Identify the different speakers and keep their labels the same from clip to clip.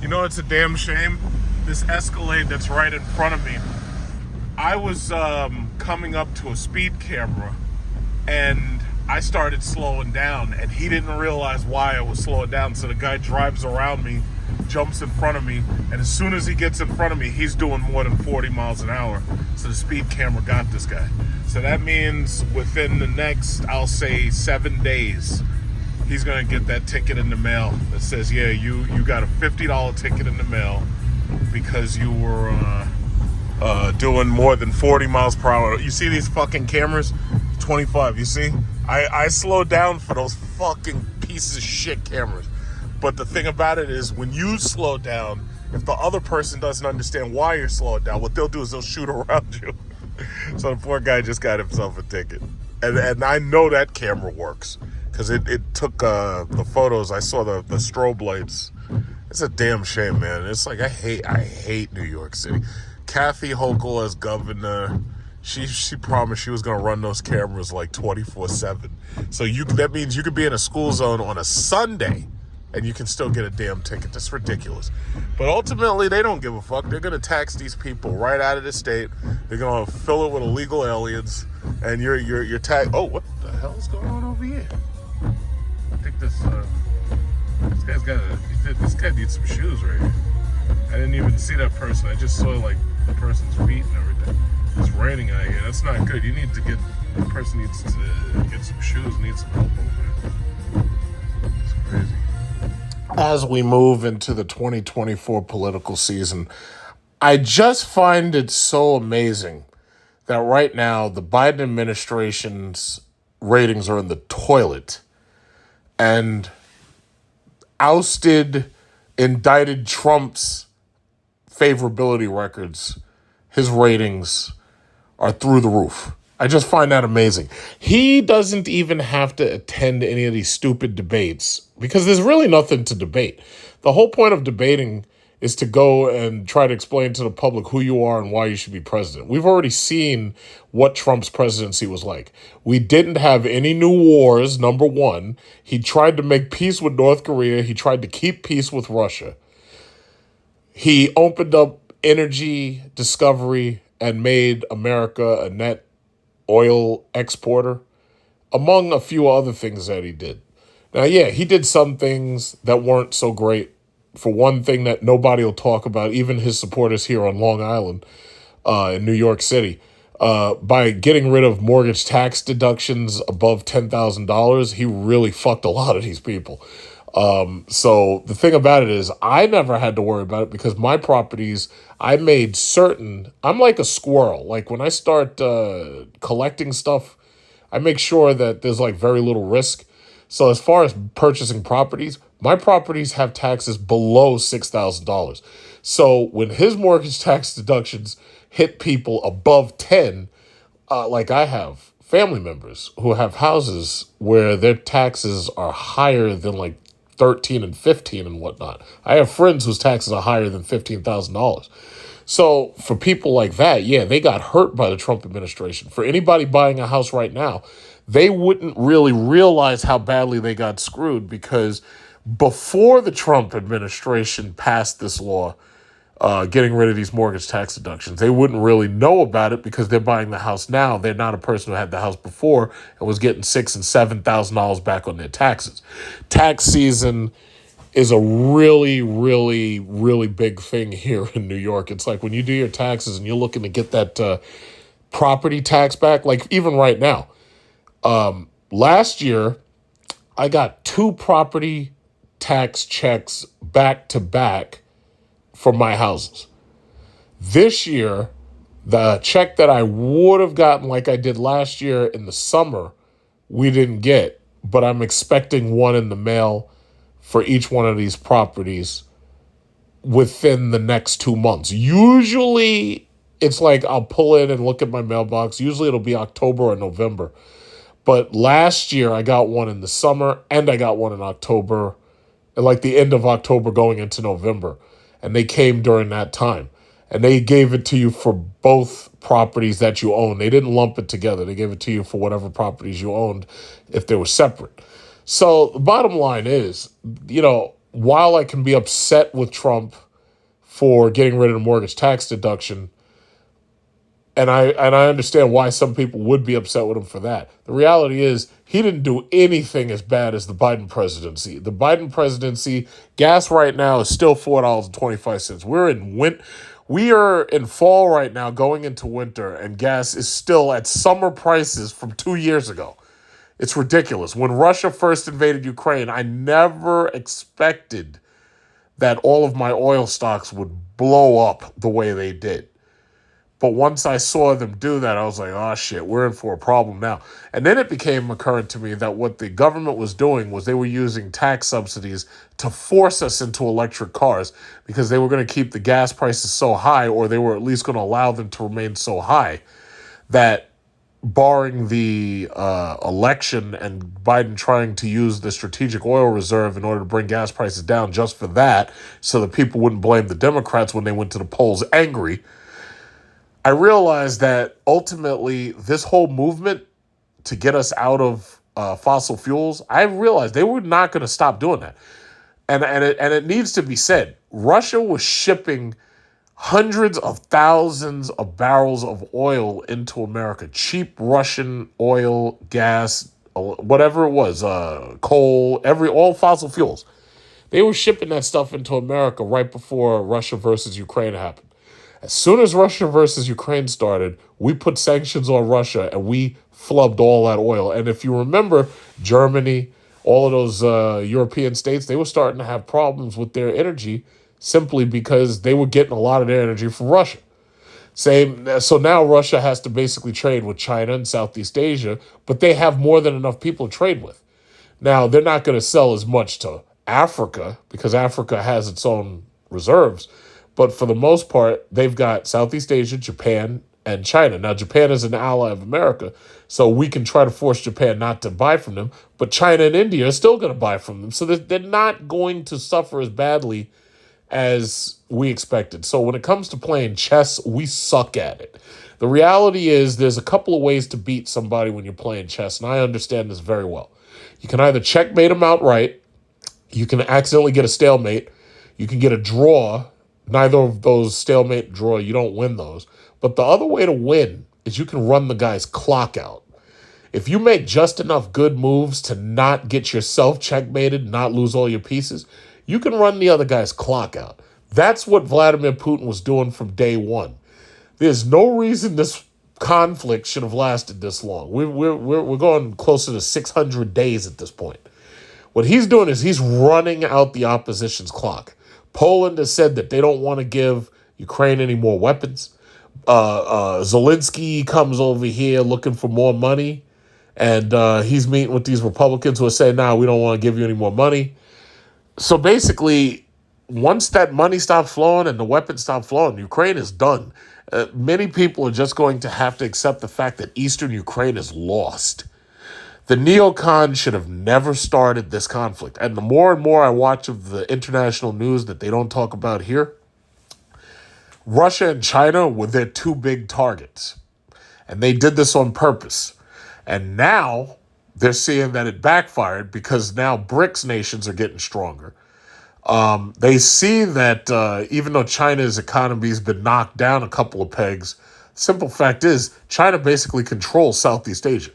Speaker 1: You know, it's a damn shame. This Escalade that's right in front of me. I was coming up to a speed camera, and I started slowing down, and he didn't realize why I was slowing down. So the guy drives around me, jumps in front of me, and as soon as he gets in front of me, he's doing more than 40 miles an hour. So the speed camera got this guy. So that means within the next, I'll say, 7 days, he's going to get that ticket in the mail that says, yeah, you got a $50 ticket in the mail because you were doing more than 40 miles per hour. You see these fucking cameras? 25, you see? I slowed down for those fucking pieces of shit cameras. But the thing about it is, when you slow down, if the other person doesn't understand why you're slowing down, what they'll do is they'll shoot around you. So the poor guy just got himself a ticket. And I know that camera works, because it took the photos. I saw the strobe lights. It's a damn shame, man. It's like I hate New York City. Kathy Hochul as governor, she promised she was gonna run those cameras like 24/7. So that means you could be in a school zone on a Sunday and you can still get a damn ticket. That's ridiculous. But ultimately, they don't give a fuck. They're gonna tax these people right out of the state. They're gonna fill it with illegal aliens, and you're tax. Oh, what the hell's going on over here? I think this guy's got this guy needs some shoes right here. I didn't even see that person. I just saw like the person's feet and everything. It's raining out here. That's not good. The person needs to get some shoes, needs some help over there. It's crazy. As we move into the 2024 political season, I just find it so amazing that right now the Biden administration's ratings are in the toilet, and indicted Trump's favorability records, his ratings are through the roof. I just find that amazing. He doesn't even have to attend any of these stupid debates because there's really nothing to debate. The whole point of debating is to go and try to explain to the public who you are and why you should be president. We've already seen what Trump's presidency was like. We didn't have any new wars, number one. He tried to make peace with North Korea. He tried to keep peace with Russia. He opened up energy discovery and made America a net oil exporter, among a few other things that he did. Now, yeah, he did some things that weren't so great. For one thing that nobody will talk about, even his supporters here on Long Island, in New York City, by getting rid of mortgage tax deductions above $10,000, he really fucked a lot of these people. So the thing about it is, I never had to worry about it because my properties, I made certain, I'm like a squirrel. Like when I start collecting stuff, I make sure that there's like very little risk. So as far as purchasing properties, my properties have taxes below $6,000. So when his mortgage tax deductions hit people above 10, like I have family members who have houses where their taxes are higher than like 13 and 15 and whatnot. I have friends whose taxes are higher than $15,000. So for people like that, yeah, they got hurt by the Trump administration. For anybody buying a house right now, they wouldn't really realize how badly they got screwed because before the Trump administration passed this law, getting rid of these mortgage tax deductions, they wouldn't really know about it because they're buying the house now. They're not a person who had the house before and was getting $6,000 and $7,000 back on their taxes. Tax season is a really, really, really big thing here in New York. It's like when you do your taxes and you're looking to get that property tax back, like even right now. Last year, I got 2 property tax checks back to back for my houses. This year, the check that I would have gotten like I did last year in the summer, we didn't get, but I'm expecting one in the mail for each one of these properties within the next 2 months. Usually, it's like I'll pull in and look at my mailbox. Usually, it'll be October or November. But last year, I got one in the summer and I got one in October, like the end of October going into November. And they came during that time. And they gave it to you for both properties that you own. They didn't lump it together. They gave it to you for whatever properties you owned if they were separate. So the bottom line is, while I can be upset with Trump for getting rid of the mortgage tax deduction, and I understand why some people would be upset with him for that. The reality is he didn't do anything as bad as the Biden presidency. The Biden presidency, gas right now is still $4.25. We are in fall right now, going into winter, and gas is still at summer prices from 2 years ago. It's ridiculous. When Russia first invaded Ukraine, I never expected that all of my oil stocks would blow up the way they did. But once I saw them do that, I was like, oh shit, we're in for a problem now. And then it became apparent to me that what the government was doing was they were using tax subsidies to force us into electric cars because they were going to keep the gas prices so high, or they were at least going to allow them to remain so high, that barring the election and Biden trying to use the strategic oil reserve in order to bring gas prices down just for that, so that people wouldn't blame the Democrats when they went to the polls angry, I realized that ultimately this whole movement to get us out of fossil fuels, I realized they were not going to stop doing that. And it needs to be said, Russia was shipping hundreds of thousands of barrels of oil into America. Cheap Russian oil, gas, whatever it was, coal, all fossil fuels. They were shipping that stuff into America right before Russia versus Ukraine happened. As soon as Russia versus Ukraine started, we put sanctions on Russia and we flubbed all that oil. And if you remember, Germany, all of those European states, they were starting to have problems with their energy simply because they were getting a lot of their energy from Russia. So now Russia has to basically trade with China and Southeast Asia, but they have more than enough people to trade with. Now, they're not going to sell as much to Africa because Africa has its own reserves. But for the most part, they've got Southeast Asia, Japan, and China. Now, Japan is an ally of America, so we can try to force Japan not to buy from them. But China and India are still going to buy from them. So they're not going to suffer as badly as we expected. So when it comes to playing chess, we suck at it. The reality is there's a couple of ways to beat somebody when you're playing chess, and I understand this very well. You can either checkmate them outright, you can accidentally get a stalemate, you can get a draw. Neither of those, stalemate, draw, you don't win those. But the other way to win is you can run the guy's clock out. If you make just enough good moves to not get yourself checkmated, not lose all your pieces, you can run the other guy's clock out. That's what Vladimir Putin was doing from day one. There's no reason this conflict should have lasted this long. We're going closer to 600 days at this point. What he's doing is he's running out the opposition's clock. Poland has said that they don't want to give Ukraine any more weapons. Zelensky comes over here looking for more money, and he's meeting with these Republicans who are saying, "Nah, we don't want to give you any more money." So basically, once that money stops flowing and the weapons stop flowing, Ukraine is done. Many people are just going to have to accept the fact that Eastern Ukraine is lost. The neocons should have never started this conflict. And the more and more I watch of the international news that they don't talk about here, Russia and China were their two big targets. And they did this on purpose. And now they're seeing that it backfired because now BRICS nations are getting stronger. They see that even though China's economy has been knocked down a couple of pegs, simple fact is China basically controls Southeast Asia.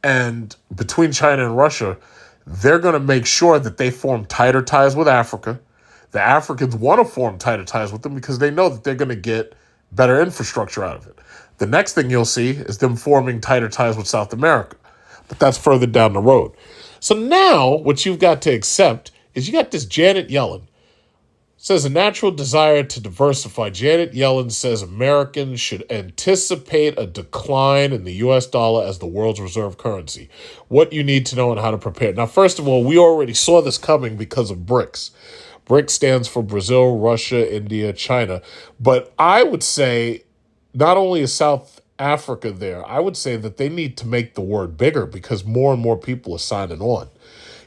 Speaker 1: And between China and Russia, they're going to make sure that they form tighter ties with Africa. The Africans want to form tighter ties with them because they know that they're going to get better infrastructure out of it. The next thing you'll see is them forming tighter ties with South America. But that's further down the road. So now what you've got to accept is you got this Janet Yellen. Says a natural desire to diversify. Janet Yellen says Americans should anticipate a decline in the U.S. dollar as the world's reserve currency. What you need to know and how to prepare. Now, first of all, we already saw this coming because of BRICS. BRICS stands for Brazil, Russia, India, China. But I would say not only is South Africa there, I would say that they need to make the word bigger because more and more people are signing on.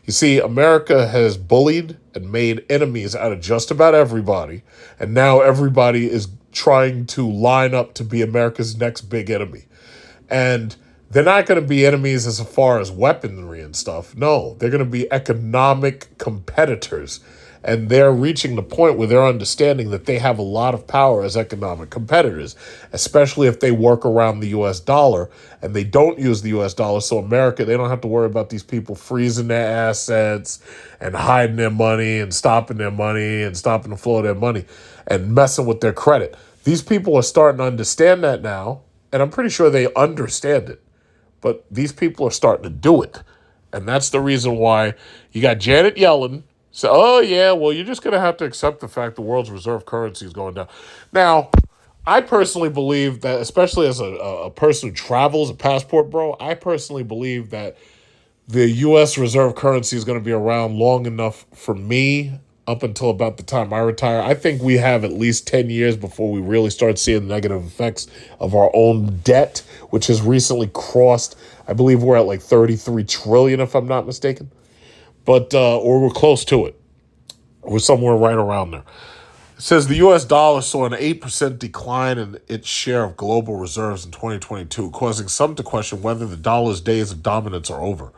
Speaker 1: You see, America has bullied and made enemies out of just about everybody, and now everybody is trying to line up to be America's next big enemy. And they're not going to be enemies as far as weaponry and stuff. No, they're going to be economic competitors. And they're reaching the point where they're understanding that they have a lot of power as economic competitors, especially if they work around the US dollar and they don't use the US dollar. So America, they don't have to worry about these people freezing their assets and hiding their money and stopping the flow of their money and messing with their credit. These people are starting to understand that now, and I'm pretty sure they understand it. But these people are starting to do it. And that's the reason why you got Janet Yellen say, oh, yeah, well, you're just going to have to accept the fact the world's reserve currency is going down. Now, I personally believe that, especially as a person who travels, a passport bro, I personally believe that the U.S. reserve currency is going to be around long enough for me up until about the time I retire. I think we have at least 10 years before we really start seeing the negative effects of our own debt, which has recently crossed, I believe we're at like 33 trillion, if I'm not mistaken. But, or we're close to it. We're somewhere right around there. It says the U.S. dollar saw an 8% decline in its share of global reserves in 2022, causing some to question whether the dollar's days of dominance are over.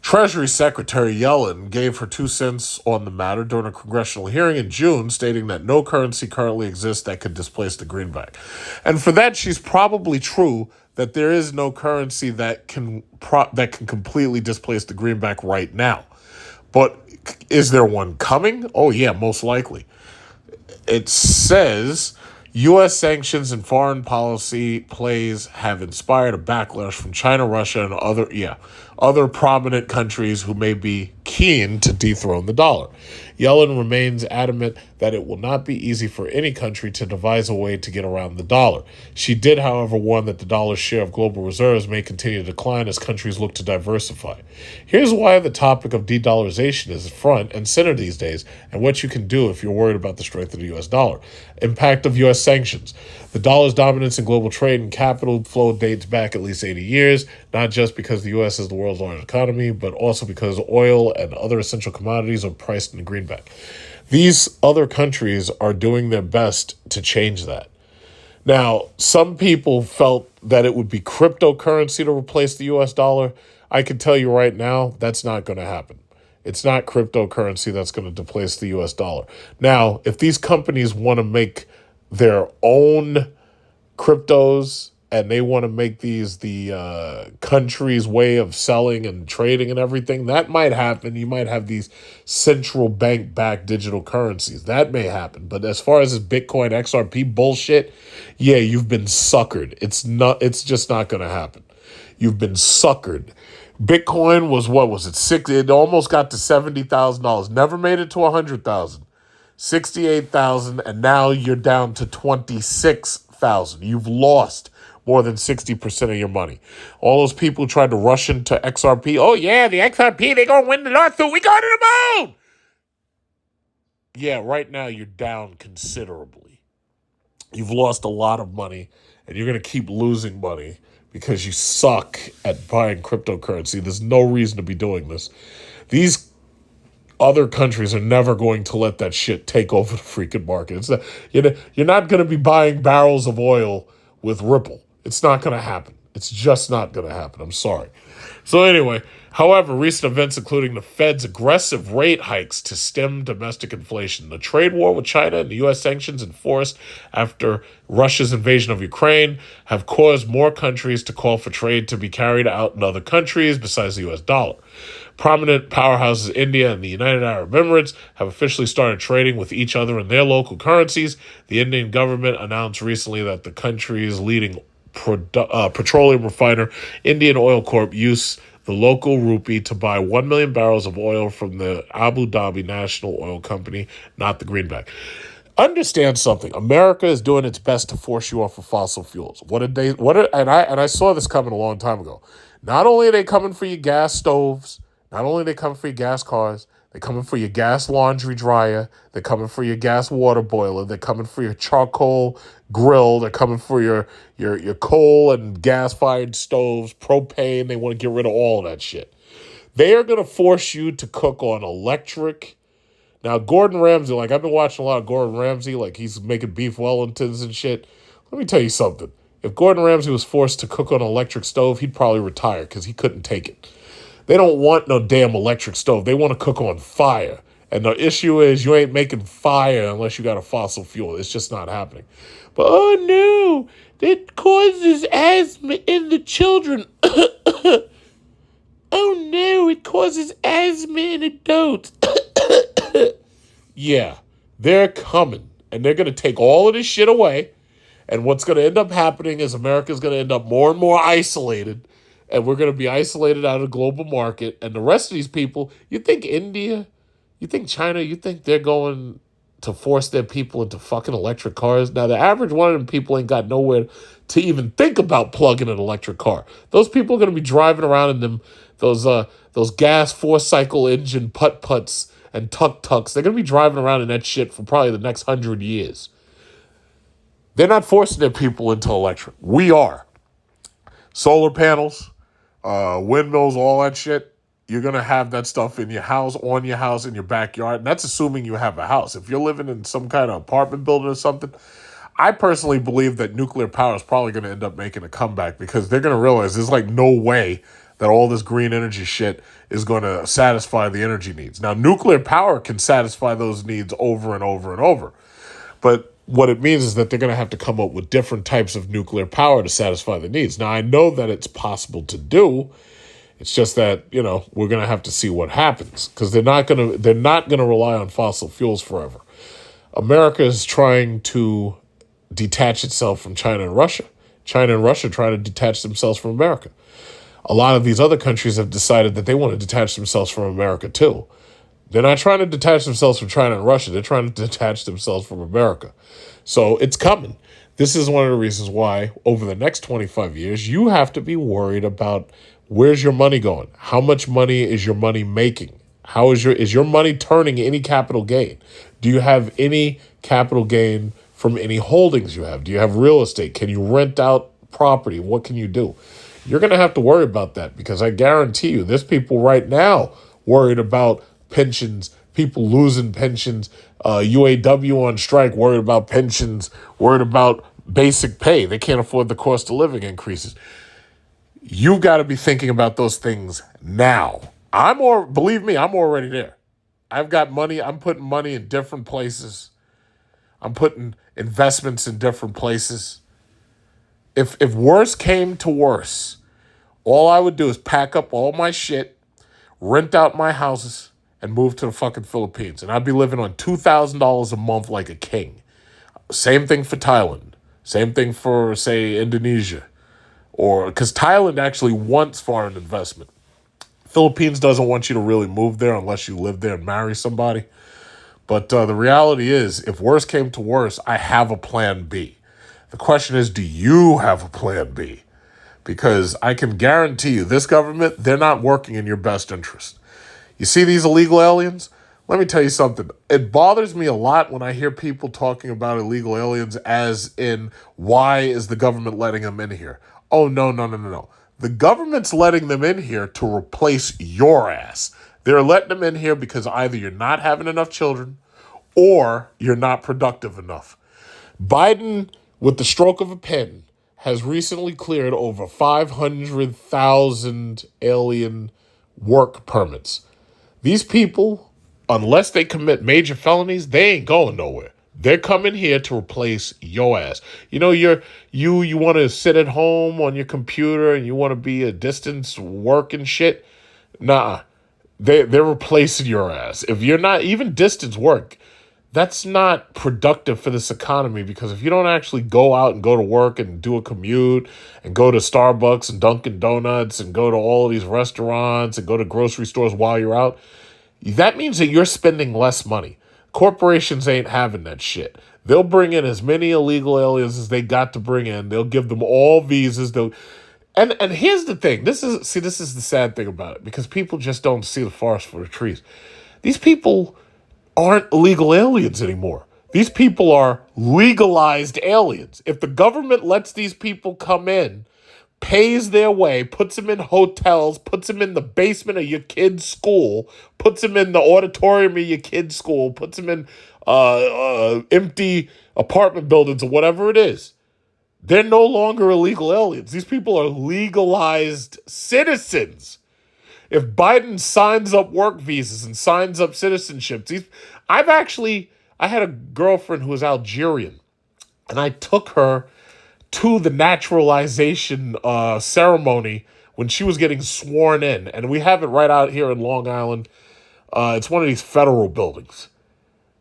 Speaker 1: Treasury Secretary Yellen gave her 2 cents on the matter during a congressional hearing in June, stating that no currency currently exists that could displace the greenback. And for that, she's probably true that there is no currency that can completely displace the greenback right now. But is there one coming? Oh, yeah, most likely. It says U.S. sanctions and foreign policy plays have inspired a backlash from China, Russia, and other prominent countries who may be keen to dethrone the dollar. Yellen remains adamant that it will not be easy for any country to devise a way to get around the dollar. She did, however, warn that the dollar's share of global reserves may continue to decline as countries look to diversify. Here's why the topic of de-dollarization is front and center these days, and what you can do if you're worried about the strength of the U.S. dollar. Impact of U.S. sanctions. The dollar's dominance in global trade and capital flow dates back at least 80 years, not just because the U.S. is the world's largest economy, but also because oil and other essential commodities are priced in the greenback. These other countries are doing their best to change that. Now, some people felt that it would be cryptocurrency to replace the U.S. dollar. I can tell you right now, that's not going to happen. It's not cryptocurrency that's going to displace the U.S. dollar. Now, if these companies want to make their own cryptos and they want to make these the country's way of selling and trading and everything, that might happen. You might have these central bank-backed digital currencies. That may happen. But as far as this Bitcoin XRP bullshit, yeah, you've been suckered. It's just not going to happen. You've been suckered. Bitcoin was, what was it? It almost got to $70,000. Never made it to 100,000. 68,000, and now you're down to 26,000. You've lost more than 60% of your money. All those people who tried to rush into XRP, oh yeah, the XRP, they're going to win the lawsuit. We go to the moon. Yeah, right now you're down considerably. You've lost a lot of money, and you're going to keep losing money because you suck at buying cryptocurrency. There's no reason to be doing this. These other countries are never going to let that shit take over the freaking market. It's not, you're not going to be buying barrels of oil with Ripple. It's not going to happen. It's just not going to happen. I'm sorry. So anyway, however, recent events, including the Fed's aggressive rate hikes to stem domestic inflation, the trade war with China, and the U.S. sanctions enforced after Russia's invasion of Ukraine have caused more countries to call for trade to be carried out in other countries besides the U.S. dollar. Prominent powerhouses India and the United Arab Emirates have officially started trading with each other in their local currencies. The Indian government announced recently that the country's leading petroleum refiner, Indian Oil Corp, used the local rupee to buy 1 million barrels of oil from the Abu Dhabi National Oil Company, not the greenback. Understand something. America is doing its best to force you off of fossil fuels. And I saw this coming a long time ago. Not only are they coming for your gas stoves, not only are they coming for your gas cars, they're coming for your gas laundry dryer, they're coming for your gas water boiler, they're coming for your charcoal grill, they're coming for your coal and gas-fired stoves, propane. They want to get rid of all of that shit. They are going to force you to cook on electric. Now, Gordon Ramsay, I've been watching a lot of Gordon Ramsay, he's making beef Wellingtons and shit. Let me tell you something. If Gordon Ramsay was forced to cook on an electric stove, he'd probably retire because he couldn't take it. They don't want no damn electric stove. They want to cook on fire. And the issue is you ain't making fire unless you got a fossil fuel. It's just not happening. But oh no, it causes asthma in the children. Oh no, it causes asthma in adults. Yeah, they're coming. And they're going to take all of this shit away. And what's going to end up happening is America's going to end up more and more isolated. And we're going to be isolated out of the global market. And the rest of these people, you think India, you think China, you think they're going to force their people into fucking electric cars? Now, the average one of them people ain't got nowhere to even think about plugging an electric car. Those people are going to be driving around in them, those gas four-cycle engine putt-putts and tuk-tuks. They're going to be driving around in that shit for probably the next 100 years. They're not forcing their people into electric. We are. Solar panels, windmills, all that shit. You're going to have that stuff in your house, on your house, in your backyard. And that's assuming you have a house. If you're living in some kind of apartment building or something, I personally believe that nuclear power is probably going to end up making a comeback because they're going to realize there's like no way that all this green energy shit is going to satisfy the energy needs. Now, nuclear power can satisfy those needs over and over and over. But what it means is that they're going to have to come up with different types of nuclear power to satisfy the needs. Now, I know that it's possible to do. It's just that, we're going to have to see what happens because they're not going to rely on fossil fuels forever. America is trying to detach itself from China and Russia. China and Russia try to detach themselves from America. A lot of these other countries have decided that they want to detach themselves from America too. They're not trying to detach themselves from China and Russia. They're trying to detach themselves from America. So it's coming. This is one of the reasons why over the next 25 years, you have to be worried about where's your money going? How much money is your money making? How is your money turning any capital gain? Do you have any capital gain from any holdings you have? Do you have real estate? Can you rent out property? What can you do? You're going to have to worry about that because I guarantee you there's people right now worried about pensions, people losing pensions, UAW on strike, worried about pensions, worried about basic pay. They can't afford the cost of living increases. You've got to be thinking about those things now. Believe me, I'm already there. I've got money. I'm putting money in different places. I'm putting investments in different places. If worse came to worse, all I would do is pack up all my shit, rent out my houses, and move to the fucking Philippines. And I'd be living on $2,000 a month like a king. Same thing for Thailand. Same thing for, say, Indonesia. Or because Thailand actually wants foreign investment. Philippines doesn't want you to really move there unless you live there and marry somebody. But the reality is, if worse came to worse, I have a plan B. The question is, do you have a plan B? Because I can guarantee you, this government, they're not working in your best interest. You see these illegal aliens? Let me tell you something. It bothers me a lot when I hear people talking about illegal aliens as in, why is the government letting them in here? Oh, no. The government's letting them in here to replace your ass. They're letting them in here because either you're not having enough children or you're not productive enough. Biden, with the stroke of a pen, has recently cleared over 500,000 alien work permits. These people, unless they commit major felonies, they ain't going nowhere. They're coming here to replace your ass. You want to sit at home on your computer and you want to be a distance work and shit. Nah, they're replacing your ass. If you're not even distance work, that's not productive for this economy because if you don't actually go out and go to work and do a commute and go to Starbucks and Dunkin' Donuts and go to all of these restaurants and go to grocery stores while you're out, that means that you're spending less money. Corporations ain't having that shit. They'll bring in as many illegal aliens as they got to bring in. They'll give them all visas. And here's the thing. This is the sad thing about it because people just don't see the forest for the trees. These people aren't illegal aliens anymore. These people are legalized aliens. If the government lets these people come in, pays their way, puts them in hotels, puts them in the basement of your kid's school, puts them in the auditorium of your kid's school, puts them in empty apartment buildings or whatever it is, they're no longer illegal aliens. These people are legalized citizens. If Biden signs up work visas and signs up citizenships, I had a girlfriend who was Algerian, and I took her to the naturalization ceremony when she was getting sworn in. And we have it right out here in Long Island. It's one of these federal buildings.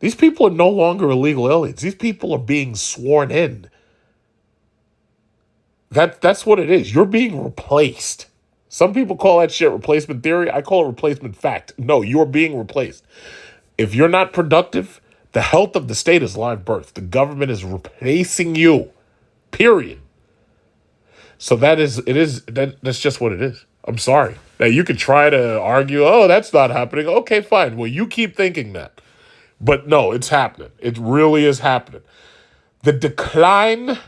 Speaker 1: These people are no longer illegal aliens. These people are being sworn in. That's what it is. You're being replaced. Some people call that shit replacement theory. I call it replacement fact. No, you're being replaced. If you're not productive, the health of the state is live birth. The government is replacing you. Period. So that's just what it is. I'm sorry. Now you could try to argue, oh, that's not happening. Okay, fine. Well, you keep thinking that. But no, it's happening. It really is happening. The decline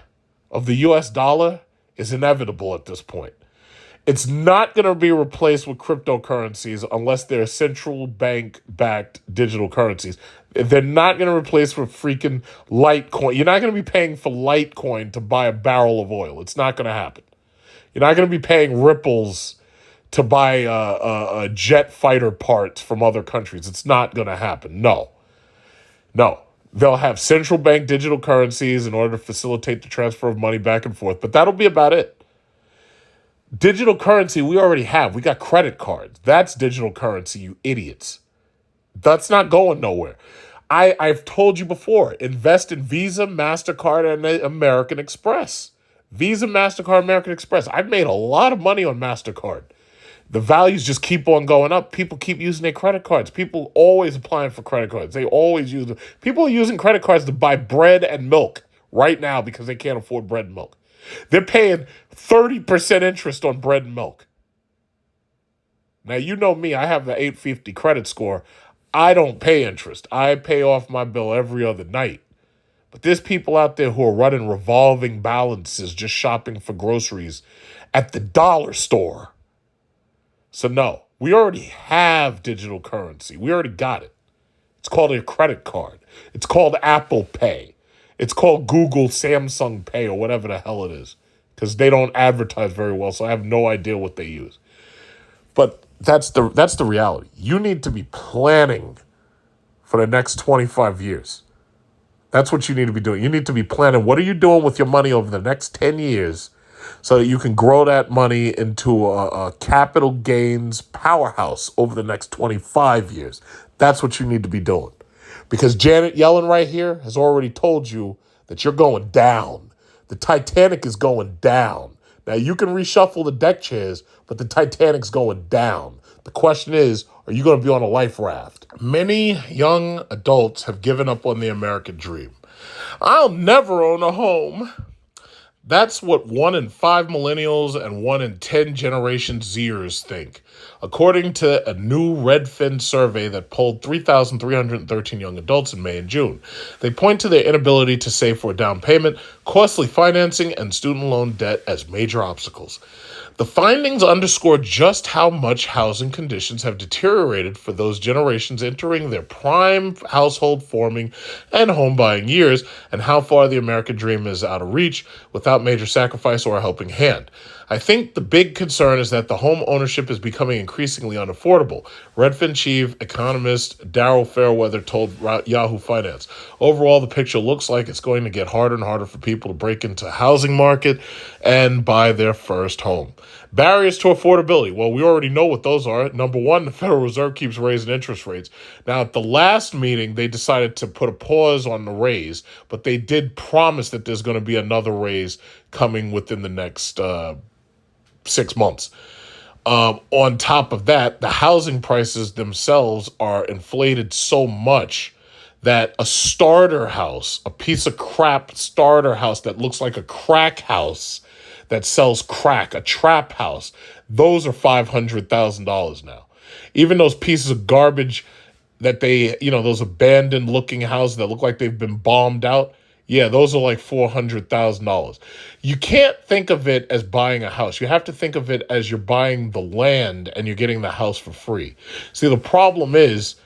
Speaker 1: of the US dollar is inevitable at this point. It's not going to be replaced with cryptocurrencies unless they're central bank backed digital currencies. They're not going to replace with freaking Litecoin. You're not going to be paying for Litecoin to buy a barrel of oil. It's not going to happen. You're not going to be paying Ripples to buy jet fighter parts from other countries. It's not going to happen. No. They'll have central bank digital currencies in order to facilitate the transfer of money back and forth, but that'll be about it. Digital currency we already have. We got credit cards. That's digital currency, you idiots. That's not going nowhere. I've told you before, invest in Visa, MasterCard, and American Express. Visa, MasterCard, American Express. I've made a lot of money on MasterCard. The values just keep on going up. People keep using their credit cards. People always applying for credit cards. They always use them. People are using credit cards to buy bread and milk right now because they can't afford bread and milk. They're paying 30% interest on bread and milk. Now, you know me. I have the 850 credit score. I don't pay interest. I pay off my bill every other night. But there's people out there who are running revolving balances just shopping for groceries at the dollar store. So no, we already have digital currency. We already got it. It's called a credit card. It's called Apple Pay. It's called Google Samsung Pay or whatever the hell it is. Because they don't advertise very well, so I have no idea what they use. But that's the reality. You need to be planning for the next 25 years. That's what you need to be doing. You need to be planning. What are you doing with your money over the next 10 years so that you can grow that money into a capital gains powerhouse over the next 25 years? That's what you need to be doing. Because Janet Yellen right here has already told you that you're going down. The Titanic is going down. Now, you can reshuffle the deck chairs, but the Titanic's going down. The question is, are you going to be on a life raft? Many young adults have given up on the American dream. I'll never own a home. That's what 1 in 5 millennials and 1 in 10 Generation Zers think, according to a new Redfin survey that polled 3,313 young adults in May and June. They point to their inability to save for a down payment, costly financing, and student loan debt as major obstacles. The findings underscore just how much housing conditions have deteriorated for those generations entering their prime household forming and home buying years, and how far the American dream is out of reach without major sacrifice or a helping hand. I think the big concern is that the home ownership is becoming increasingly unaffordable. Redfin chief economist Daryl Fairweather told Yahoo Finance. Overall, the picture looks like it's going to get harder and harder for people to break into the housing market and buy their first home. Barriers to affordability. Well, we already know what those are. Number one, the Federal Reserve keeps raising interest rates. Now, at the last meeting, they decided to put a pause on the raise, but they did promise that there's going to be another raise coming within the next 6 months. On top of that, the housing prices themselves are inflated so much that a starter house, a piece of crap starter house that looks like a crack house that sells crack, a trap house, those are $500,000 now. Even those pieces of garbage that those abandoned looking houses that look like they've been bombed out, yeah, those are like $400,000. You can't think of it as buying a house. You have to think of it as you're buying the land and you're getting the house for free. See, the problem is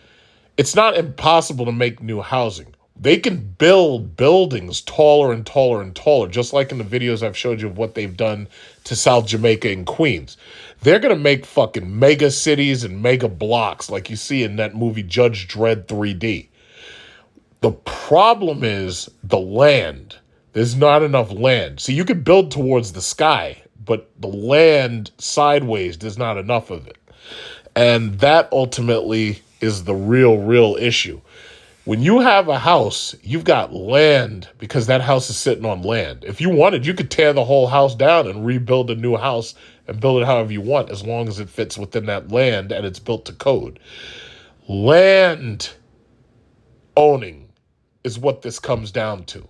Speaker 1: it's not impossible to make new housing. They can build buildings taller and taller and taller, just like in the videos I've showed you of what they've done to South Jamaica and Queens. They're going to make fucking mega cities and mega blocks like you see in that movie Judge Dredd 3D. The problem is the land. There's not enough land. So you could build towards the sky, but the land sideways, there's not enough of it. And that ultimately is the real issue. When you have a house, you've got land because that house is sitting on land. If you wanted, you could tear the whole house down and rebuild a new house and build it however you want, as long as it fits within that land and it's built to code. Land owning is what this comes down to.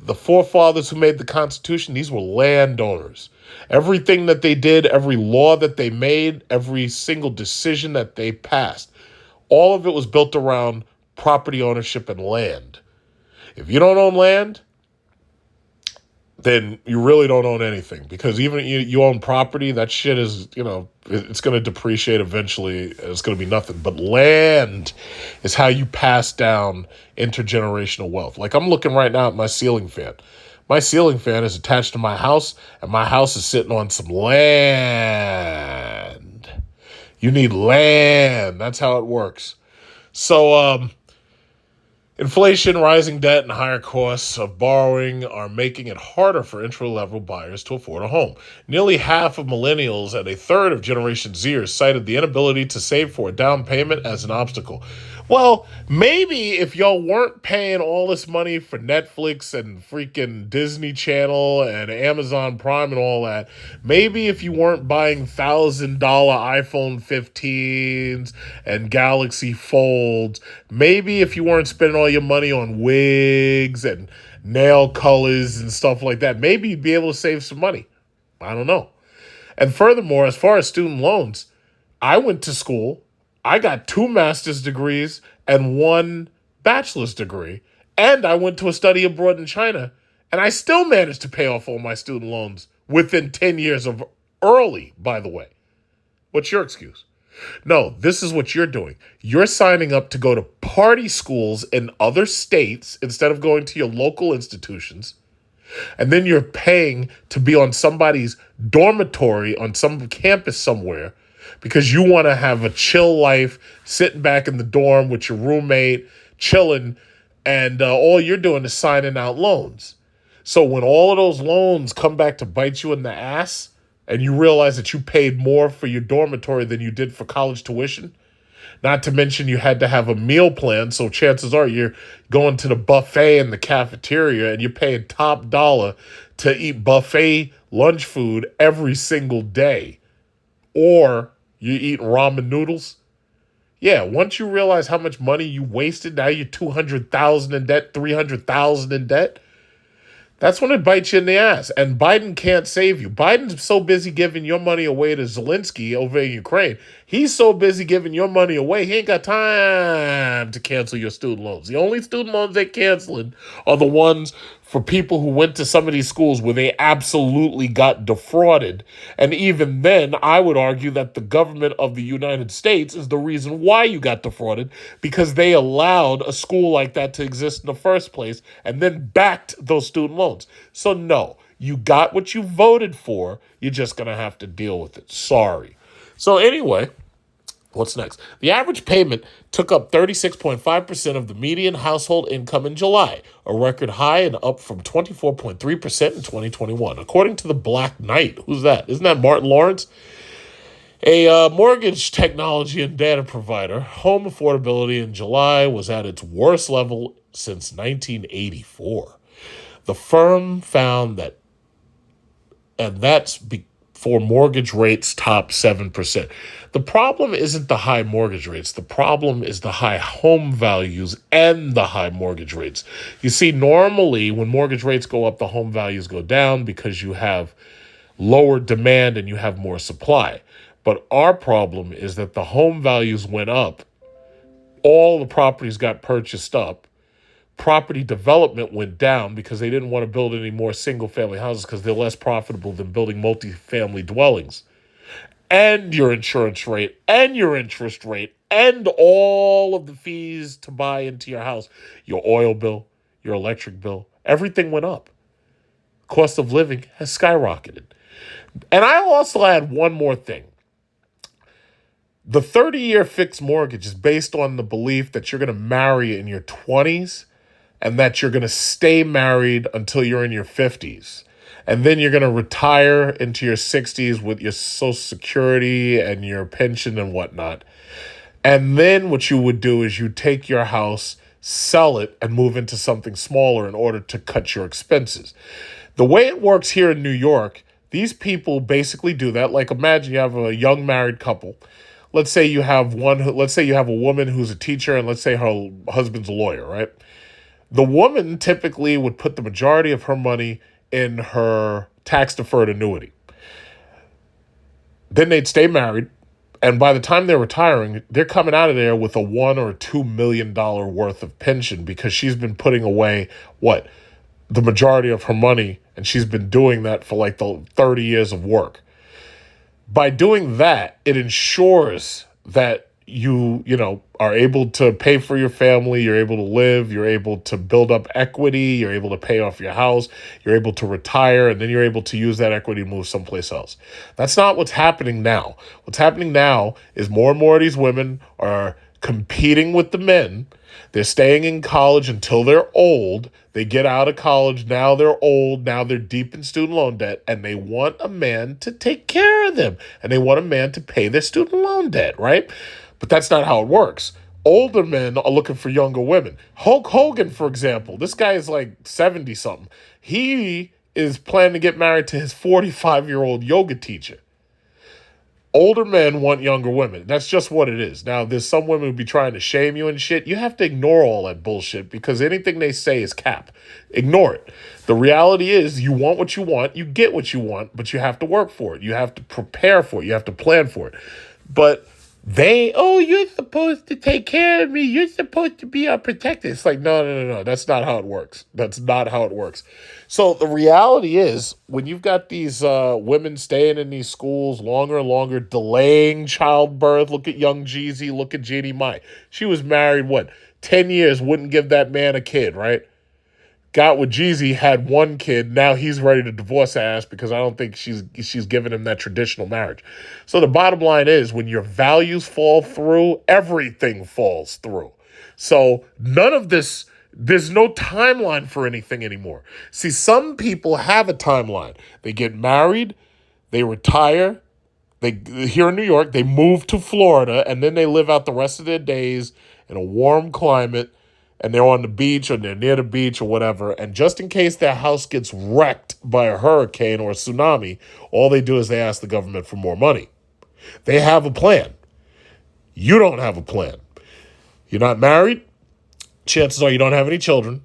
Speaker 1: The forefathers who made the Constitution, these were landowners. Everything that they did, every law that they made, every single decision that they passed, all of it was built around property ownership and land. If you don't own land, then you really don't own anything, because even you own property, that shit is, it's going to depreciate eventually. It's going to be nothing. But land is how you pass down intergenerational wealth. Like, I'm looking right now at my ceiling fan. My ceiling fan is attached to my house, and my house is sitting on some land. You need land. That's how it works. So, inflation, rising debt, and higher costs of borrowing are making it harder for entry-level buyers to afford a home. Nearly half of millennials and a third of Generation Zers cited the inability to save for a down payment as an obstacle. Well, maybe if y'all weren't paying all this money for Netflix and freaking Disney Channel and Amazon Prime and all that, maybe if you weren't buying $1,000 iPhone 15s and Galaxy Folds, maybe if you weren't spending all your money on wigs and nail colors and stuff like that, maybe you'd be able to save some money. I don't know. And furthermore, as far as student loans, I went to school. I got 2 master's degrees and 1 bachelor's degree. And I went to a study abroad in China. And I still managed to pay off all my student loans within 10 years of early, by the way. What's your excuse? No, this is what you're doing. You're signing up to go to party schools in other states instead of going to your local institutions. And then you're paying to be on somebody's dormitory on some campus somewhere because you want to have a chill life, sitting back in the dorm with your roommate, chilling, and all you're doing is signing out loans. So when all of those loans come back to bite you in the ass and you realize that you paid more for your dormitory than you did for college tuition, not to mention you had to have a meal plan, so chances are you're going to the buffet in the cafeteria and you're paying top dollar to eat buffet lunch food every single day. Or you eat ramen noodles. Yeah, once you realize how much money you wasted, now you're $200,000 in debt, $300,000 in debt. That's when it bites you in the ass. And Biden can't save you. Biden's so busy giving your money away to Zelensky over in Ukraine. He's so busy giving your money away, he ain't got time to cancel your student loans. The only student loans they're canceling are the ones for people who went to some of these schools where they absolutely got defrauded. And even then, I would argue that the government of the United States is the reason why you got defrauded, because they allowed a school like that to exist in the first place and then backed those student loans. So no, you got what you voted for. You're just going to have to deal with it. Sorry. So anyway, what's next? The average payment took up 36.5% of the median household income in July, a record high and up from 24.3% in 2021. According to the Black Knight, who's that? Isn't that Martin Lawrence? A mortgage technology and data provider, home affordability in July was at its worst level since 1984. The firm found that, and that's for mortgage rates top 7%. The problem isn't the high mortgage rates. The problem is the high home values and the high mortgage rates. You see, normally when mortgage rates go up, the home values go down because you have lower demand and you have more supply. But our problem is that the home values went up. All the properties got purchased up. Property development went down because they didn't want to build any more single-family houses because they're less profitable than building multi-family dwellings. And your insurance rate and your interest rate and all of the fees to buy into your house, your oil bill, your electric bill, everything went up. Cost of living has skyrocketed. And I'll also add one more thing. The 30-year fixed mortgage is based on the belief that you're going to marry in your 20s and that you're going to stay married until you're in your 50s. And then you're going to retire into your 60s with your Social Security and your pension and whatnot. And then what you would do is you take your house, sell it, and move into something smaller in order to cut your expenses. The way it works here in New York, these people basically do that. Like imagine you have a young married couple. Let's say you have a woman who's a teacher and let's say her husband's a lawyer, right? The woman typically would put the majority of her money in her tax deferred annuity. Then they'd stay married. And by the time they're retiring, they're coming out of there with a $1 or $2 million worth of pension because she's been putting away the majority of her money, and she's been doing that for like the 30 years of work. By doing that, it ensures that you are able to pay for your family, you're able to live, you're able to build up equity, you're able to pay off your house, you're able to retire, and then you're able to use that equity to move someplace else. That's not what's happening now. What's happening now is more and more of these women are competing with the men. They're staying in college until they're old. They get out of college. Now they're old. Now they're deep in student loan debt. And they want a man to take care of them. And they want a man to pay their student loan debt, right? But that's not how it works. Older men are looking for younger women. Hulk Hogan, for example, this guy is like 70-something. He is planning to get married to his 45-year-old yoga teacher. Older men want younger women. That's just what it is. Now, there's some women who be trying to shame you and shit. You have to ignore all that bullshit because anything they say is cap. Ignore it. The reality is you want what you want, you get what you want, but you have to work for it. You have to prepare for it. You have to plan for it. But you're supposed to take care of me. You're supposed to be protected. It's like, no. That's not how it works. That's not how it works. So the reality is when you've got these women staying in these schools longer and longer, delaying childbirth. Look at young Jeezy. Look at Jeannie Mai. She was married, 10 years, wouldn't give that man a kid, right? Got with Jeezy, had one kid. Now he's ready to divorce her ass because I don't think she's giving him that traditional marriage. So the bottom line is when your values fall through, everything falls through. So none of this, there's no timeline for anything anymore. See, some people have a timeline. They get married, they retire, here in New York, they move to Florida, and then they live out the rest of their days in a warm climate, and they're on the beach or they're near the beach or whatever. And just in case their house gets wrecked by a hurricane or a tsunami, all they do is they ask the government for more money. They have a plan. You don't have a plan. You're not married. Chances are you don't have any children.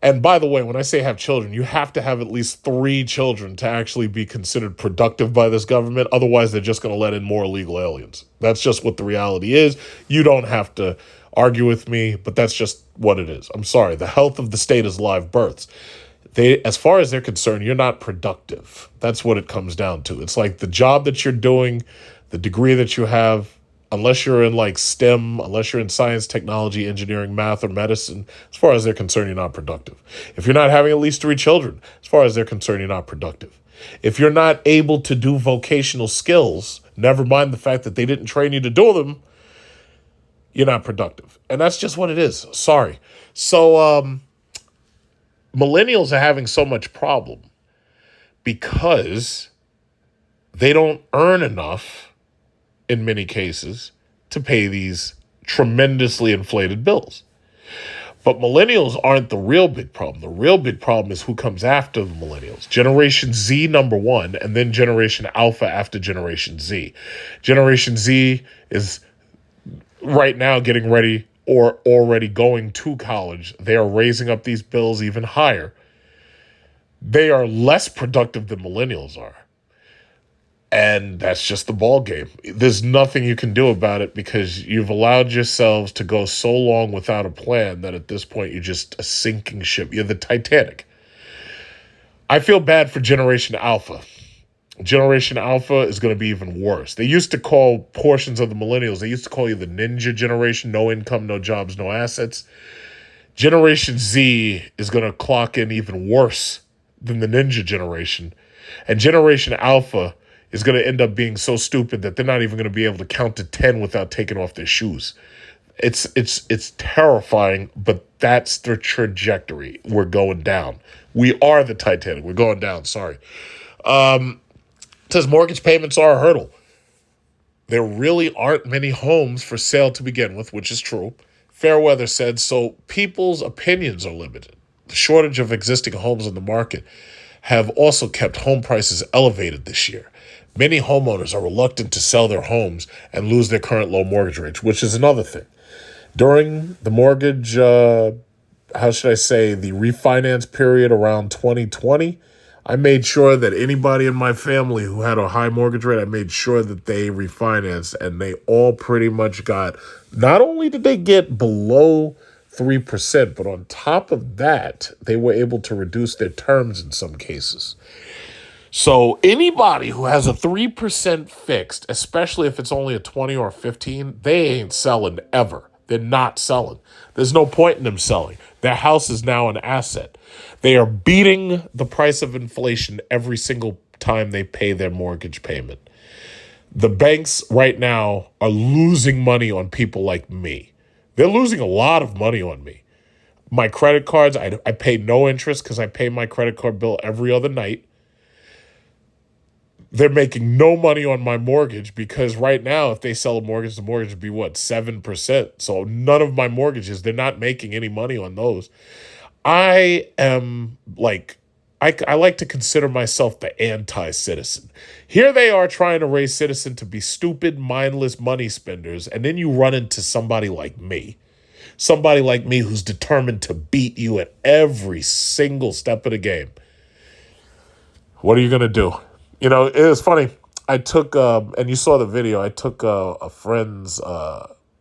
Speaker 1: And by the way, when I say have children, you have to have at least 3 children to actually be considered productive by this government. Otherwise, they're just going to let in more illegal aliens. That's just what the reality is. You don't have to argue with me, but that's just what it is. I'm sorry. The health of the state is live births. As far as they're concerned, you're not productive. That's what it comes down to. It's like the job that you're doing, the degree that you have, unless you're in like STEM, unless you're in science, technology, engineering, math, or medicine, as far as they're concerned, you're not productive. If you're not having at least 3 children, as far as they're concerned, you're not productive. If you're not able to do vocational skills, never mind the fact that they didn't train you to do them, you're not productive. And that's just what it is. Sorry. So millennials are having so much problem because they don't earn enough in many cases to pay these tremendously inflated bills. But millennials aren't the real big problem. The real big problem is who comes after the millennials. Generation Z, number 1, and then Generation Alpha after Generation Z. Generation Z is right now getting ready or already going to college. They are raising up these bills even higher. They are less productive than millennials are. And that's just the ball game. There's nothing you can do about it because you've allowed yourselves to go so long without a plan that at this point you're just a sinking ship. You're the Titanic. I feel bad for Generation Alpha. Generation Alpha is going to be even worse. They used to call portions of the millennials, they used to call you the ninja generation, no income, no jobs, no assets. Generation Z is going to clock in even worse than the ninja generation. And Generation Alpha is going to end up being so stupid that they're not even going to be able to count to 10 without taking off their shoes. It's terrifying, but that's the trajectory. We're going down. We are the Titanic. We're going down. Sorry. It says mortgage payments are a hurdle. There really aren't many homes for sale to begin with, which is true. Fairweather said, so people's opinions are limited. The shortage of existing homes on the market have also kept home prices elevated this year. Many homeowners are reluctant to sell their homes and lose their current low mortgage rates, which is another thing. During the mortgage, the refinance period around 2020, I made sure that anybody in my family who had a high mortgage rate, I made sure that they refinanced, and they all pretty much got, not only did they get below 3%, but on top of that, they were able to reduce their terms in some cases. So anybody who has a 3% fixed, especially if it's only a 20 or a 15, they ain't selling ever. They're not selling. There's no point in them selling. Their house is now an asset. They are beating the price of inflation every single time they pay their mortgage payment. The banks right now are losing money on people like me. They're losing a lot of money on me. My credit cards, I pay no interest because I pay my credit card bill every other night. They're making no money on my mortgage because right now, if they sell a mortgage, the mortgage would be 7%. So none of my mortgages, they're not making any money on those. I am like, I like to consider myself the anti-citizen. Here they are trying to raise citizens to be stupid, mindless money spenders. And then you run into somebody like me who's determined to beat you at every single step of the game. What are you going to do? You know, it was funny. I took, and you saw the video, I took a friend's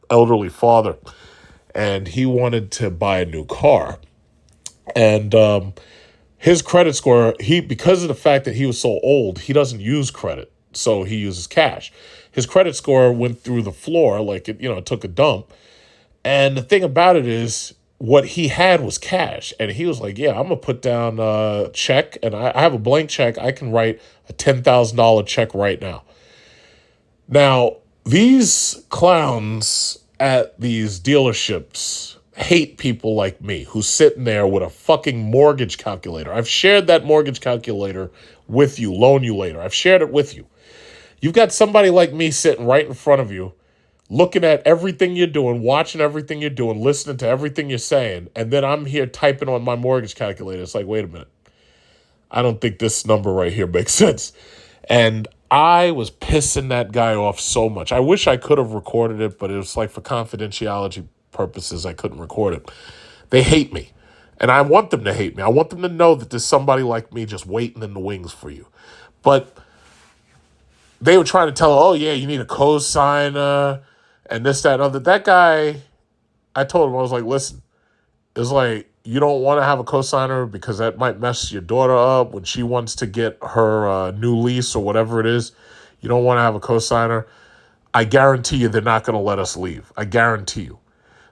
Speaker 1: elderly father, and he wanted to buy a new car. And his credit score, because of the fact that he was so old, he doesn't use credit, so he uses cash. His credit score went through the floor, like it took a dump. And the thing about it is, what he had was cash. And he was like, yeah, I'm going to put down a check. And I have a blank check. I can write a $10,000 check right now. Now, these clowns at these dealerships hate people like me who's sitting there with a fucking mortgage calculator. I've shared that mortgage calculator with you, loan you later. I've shared it with you. You've got somebody like me sitting right in front of you, looking at everything you're doing, watching everything you're doing, listening to everything you're saying, and then I'm here typing on my mortgage calculator. It's like, wait a minute. I don't think this number right here makes sense. And I was pissing that guy off so much. I wish I could have recorded it, but it was like for confidentiality purposes, I couldn't record it. They hate me. And I want them to hate me. I want them to know that there's somebody like me just waiting in the wings for you. But they were trying to tell her, oh, yeah, you need a co-signer and this, that, and other. That guy, I told him, I was like, listen, it's like, you don't want to have a co-signer because that might mess your daughter up when she wants to get her new lease or whatever it is. You don't want to have a co-signer. I guarantee you they're not going to let us leave. I guarantee you.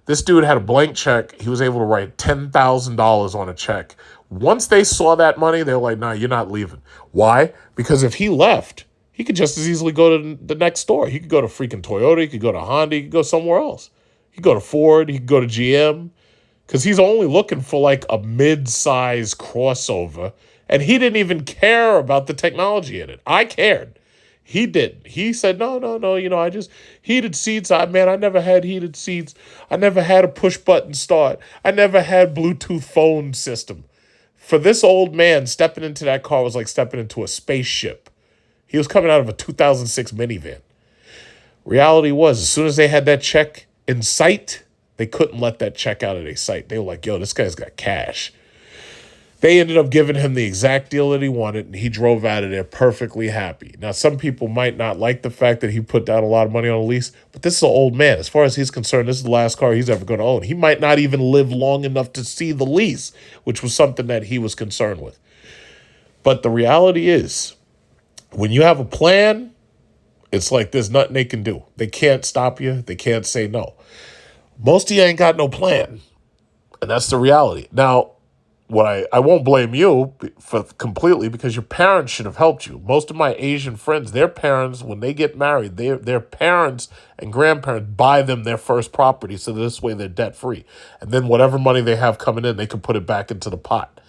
Speaker 1: This dude had a blank check. He was able to write $10,000 on a check. Once they saw that money, they were like, nah, you're not leaving. Why? Because if he left, he could just as easily go to the next store. He could go to freaking Toyota. He could go to Honda. He could go somewhere else. He could go to Ford. He could go to GM. Because he's only looking for like a mid-size crossover. And he didn't even care about the technology in it. I cared. He didn't. He said, no, I just, heated seats. I never had heated seats. I never had a push-button start. I never had Bluetooth phone system. For this old man, stepping into that car was like stepping into a spaceship. He was coming out of a 2006 minivan. Reality was, as soon as they had that check in sight, they couldn't let that check out of their sight. They were like, yo, this guy's got cash. They ended up giving him the exact deal that he wanted, and he drove out of there perfectly happy. Now, some people might not like the fact that he put down a lot of money on a lease, but this is an old man. As far as he's concerned, this is the last car he's ever going to own. He might not even live long enough to see the lease, which was something that he was concerned with. But the reality is, when you have a plan, it's like there's nothing they can do. They can't stop you. They can't say no. Most of you ain't got no plan, and that's the reality. Now, I won't blame you for completely because your parents should have helped you. Most of my Asian friends, their parents, when they get married, their parents and grandparents buy them their first property so this way they're debt free. And then whatever money they have coming in, they can put it back into the pot.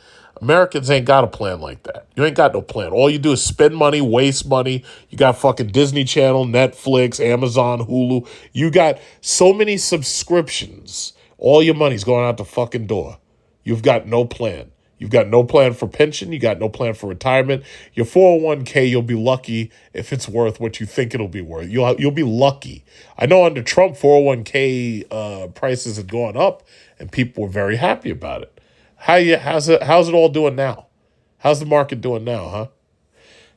Speaker 1: Americans ain't got a plan like that. You ain't got no plan. All you do is spend money, waste money. You got fucking Disney Channel, Netflix, Amazon, Hulu. You got so many subscriptions. All your money's going out the fucking door. You've got no plan. You've got no plan for pension. You got no plan for retirement. Your 401k, you'll be lucky if it's worth what you think it'll be worth. You'll be lucky. I know under Trump, 401k prices had gone up, and people were very happy about it. How's it all doing now? How's the market doing now, huh?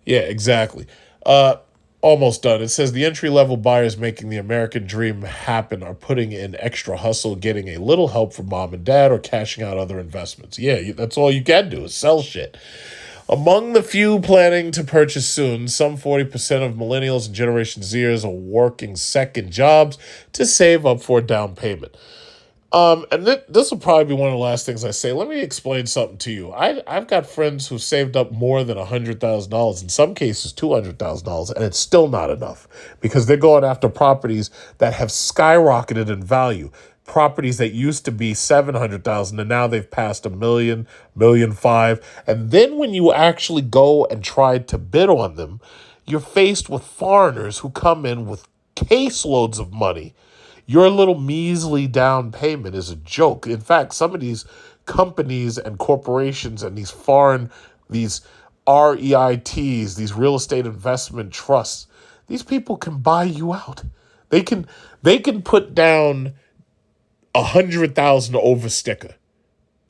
Speaker 1: Yeah, exactly. Almost done. It says the entry-level buyers making the American dream happen are putting in extra hustle, getting a little help from mom and dad, or cashing out other investments. Yeah, that's all you can do is sell shit. Among the few planning to purchase soon, some 40% of millennials and Generation Zers are working second jobs to save up for a down payment. And this will probably be one of the last things I say. Let me explain something to you. I've got friends who saved up more than $100,000, in some cases $200,000, and it's still not enough because they're going after properties that have skyrocketed in value. Properties that used to be 700,000 and now they've passed 1 million, 1.5 million. And then when you actually go and try to bid on them, you're faced with foreigners who come in with caseloads of money. Your little measly down payment is a joke. In fact, some of these companies and corporations and these REITs, these real estate investment trusts, these people can buy you out. They can put down 100,000 over sticker.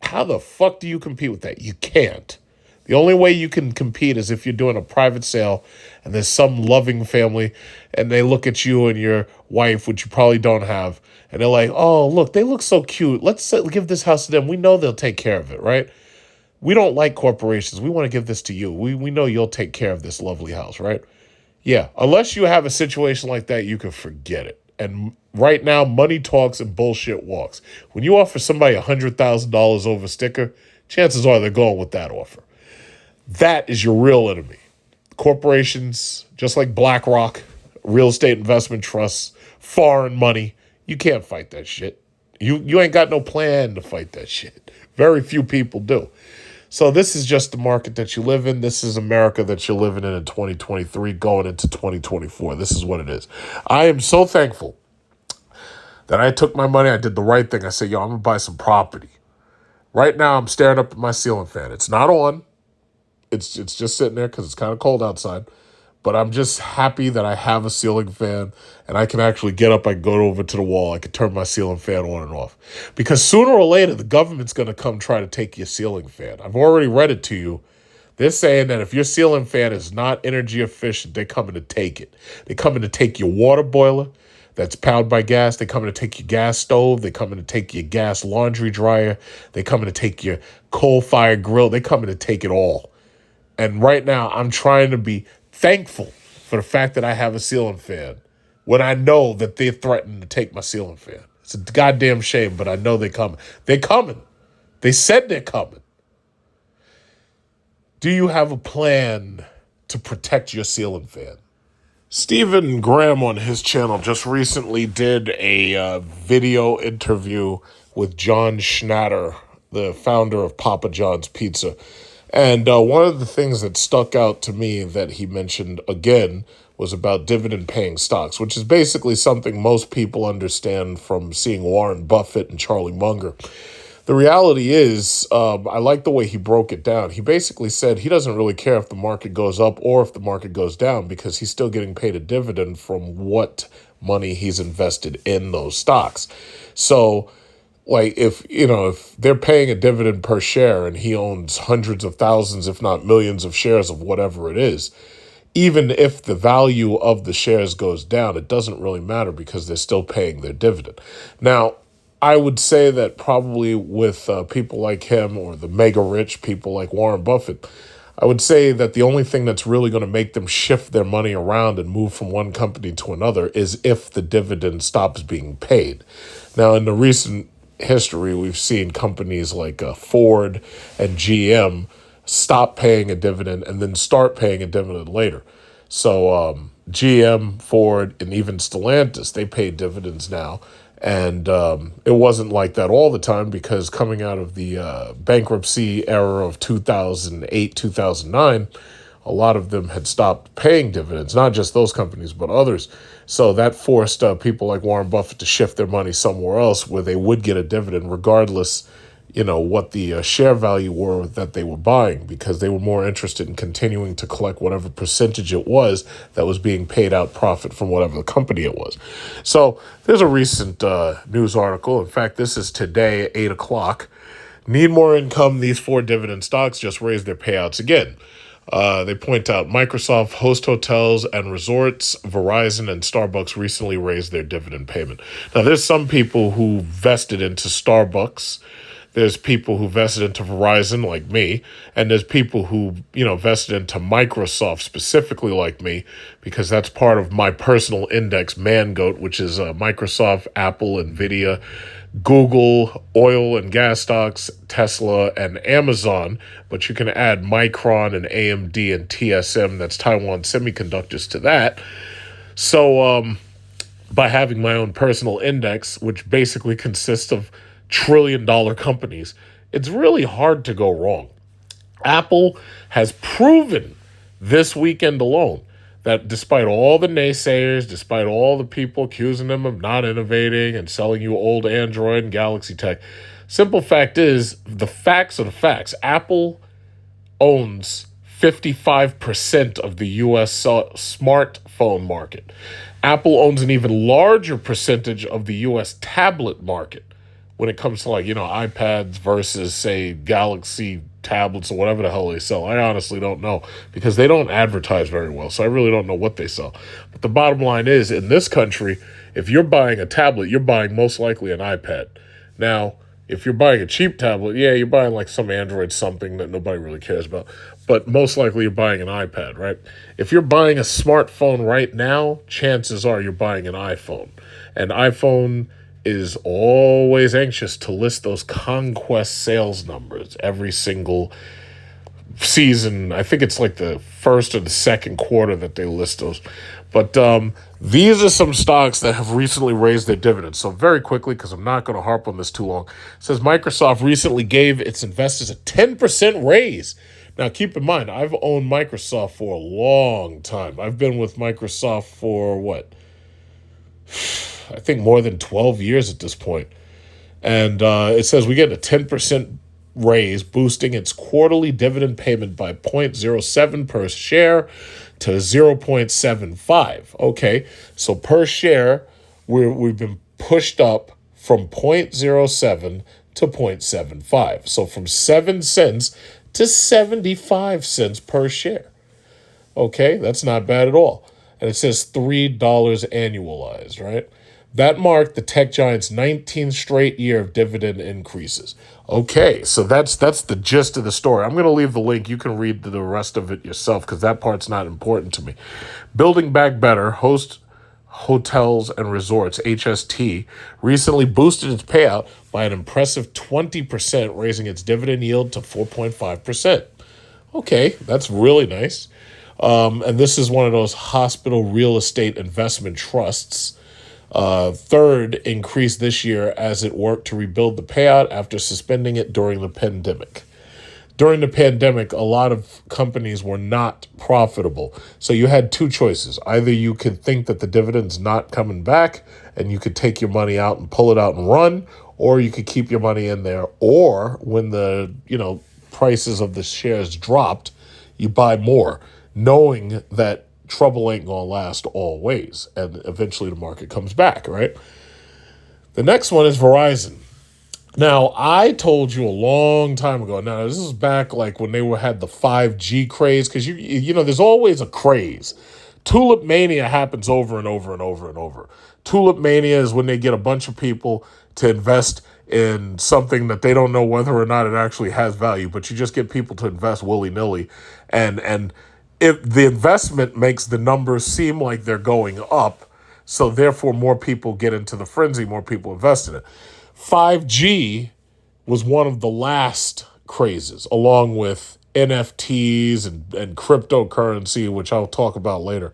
Speaker 1: How the fuck do you compete with that? You can't. The only way you can compete is if you're doing a private sale and there's some loving family and they look at you and your wife, which you probably don't have, and they're like, oh, look, they look so cute. Let's give this house to them. We know they'll take care of it, right? We don't like corporations. We want to give this to you. We know you'll take care of this lovely house, right? Yeah, unless you have a situation like that, you can forget it. And right now, money talks and bullshit walks. When you offer somebody $100,000 over sticker, chances are they're going with that offer. That is your real enemy. Corporations, just like BlackRock, real estate investment trusts, foreign money, you can't fight that shit. You ain't got no plan to fight that shit. Very few people do. So this is just the market that you live in. This is America that you're living in 2023 going into 2024. This is what it is. I am so thankful that I took my money. I did the right thing. I said, yo, I'm going to buy some property. Right now, I'm staring up at my ceiling fan. It's not on. It's just sitting there because it's kind of cold outside. But I'm just happy that I have a ceiling fan and I can actually get up. I can go over to the wall. I can turn my ceiling fan on and off. Because sooner or later, the government's going to come try to take your ceiling fan. I've already read it to you. They're saying that if your ceiling fan is not energy efficient, they're coming to take it. They're coming to take your water boiler that's powered by gas. They're coming to take your gas stove. They're coming to take your gas laundry dryer. They're coming to take your coal-fired grill. They're coming to take it all. And right now, I'm trying to be thankful for the fact that I have a ceiling fan when I know that they're threatening to take my ceiling fan. It's a goddamn shame, but I know they're coming. They're coming. They said they're coming. Do you have a plan to protect your ceiling fan? Stephen Graham on his channel just recently did a video interview with John Schnatter, the founder of Papa John's Pizza. And one of the things that stuck out to me that he mentioned again was about dividend paying stocks, which is basically something most people understand from seeing Warren Buffett and Charlie Munger. The reality is, I like the way he broke it down. He basically said he doesn't really care if the market goes up or if the market goes down because he's still getting paid a dividend from what money he's invested in those stocks. So, like, if they're paying a dividend per share and he owns hundreds of thousands, if not millions of shares of whatever it is, even if the value of the shares goes down, it doesn't really matter because they're still paying their dividend. Now, I would say that probably with people like him or the mega rich people like Warren Buffett, I would say that the only thing that's really going to make them shift their money around and move from one company to another is if the dividend stops being paid. Now, in the recent history, we've seen companies like Ford and GM stop paying a dividend and then start paying a dividend later. So GM, Ford, and even Stellantis, they pay dividends now. And it wasn't like that all the time, because coming out of the bankruptcy era of 2008, 2009, a lot of them had stopped paying dividends, not just those companies, but others. So that forced people like Warren Buffett to shift their money somewhere else where they would get a dividend regardless, what the share value were that they were buying, because they were more interested in continuing to collect whatever percentage it was that was being paid out profit from whatever the company it was. So there's a recent news article. In fact, this is today at 8 o'clock. Need more income. These 4 dividend stocks just raised their payouts again. They point out Microsoft, Host Hotels and Resorts, Verizon, and Starbucks recently raised their dividend payment. Now, there's some people who vested into Starbucks. There's people who vested into Verizon, like me, and there's people who, vested into Microsoft specifically, like me, because that's part of my personal index, Mangoat, which is Microsoft, Apple, Nvidia, Google, oil and gas stocks, Tesla, and Amazon. But you can add Micron and AMD and TSM, that's Taiwan Semiconductors, to that. So by having my own personal index, which basically consists of trillion-dollar companies, it's really hard to go wrong. Apple has proven this weekend alone that despite all the naysayers, despite all the people accusing them of not innovating and selling you old Android and Galaxy tech, simple fact is, the facts are the facts. Apple owns 55% of the U.S. smartphone market. Apple owns an even larger percentage of the U.S. tablet market when it comes to, iPads versus, say, Galaxy tablets or whatever the hell they sell. I honestly don't know, because they don't advertise very well, so I really don't know what they sell. But the bottom line is, in this country, if you're buying a tablet, you're buying most likely an iPad. Now, if you're buying a cheap tablet, yeah, you're buying like some Android something that nobody really cares about, but most likely you're buying an iPad, right? If you're buying a smartphone right now, chances are you're buying an iPhone. And iPhone is always anxious to list those conquest sales numbers every single season. I think it's like the first or the second quarter that they list those. But these are some stocks that have recently raised their dividends. So very quickly, because I'm not going to harp on this too long, it says Microsoft recently gave its investors a 10% raise. Now, keep in mind, I've owned Microsoft for a long time. I've been with Microsoft for, I think more than 12 years at this point. And it says we get a 10% raise, boosting its quarterly dividend payment by 0.07 per share to 0.75. Okay, so per share, we've been pushed up from 0.07 to 0.75. So from 7 cents to 75 cents per share. Okay, that's not bad at all. And it says $3 annualized, right? That marked the tech giant's 19th straight year of dividend increases. Okay, so that's the gist of the story. I'm going to leave the link. You can read the rest of it yourself, because that part's not important to me. Building Back Better, Host Hotels and Resorts, HST, recently boosted its payout by an impressive 20%, raising its dividend yield to 4.5%. Okay, that's really nice. And this is one of those hospital real estate investment trusts. Third increase this year as it worked to rebuild the payout after suspending it during the pandemic. During the pandemic, a lot of companies were not profitable. So you had 2 choices. Either you could think that the dividend's not coming back and you could take your money out and pull it out and run, or you could keep your money in there, or when the, prices of the shares dropped, you buy more, knowing that trouble ain't gonna last always, and eventually the market comes back, right? The next one is Verizon. Now, I told you a long time ago. Now, this is back like when they had the 5G craze, because there's always a craze. Tulip mania happens over and over and over and over. Tulip mania is when they get a bunch of people to invest in something that they don't know whether or not it actually has value, but you just get people to invest willy-nilly, and if the investment makes the numbers seem like they're going up, so therefore more people get into the frenzy, more people invest in it. 5G was one of the last crazes, along with NFTs and cryptocurrency, which I'll talk about later.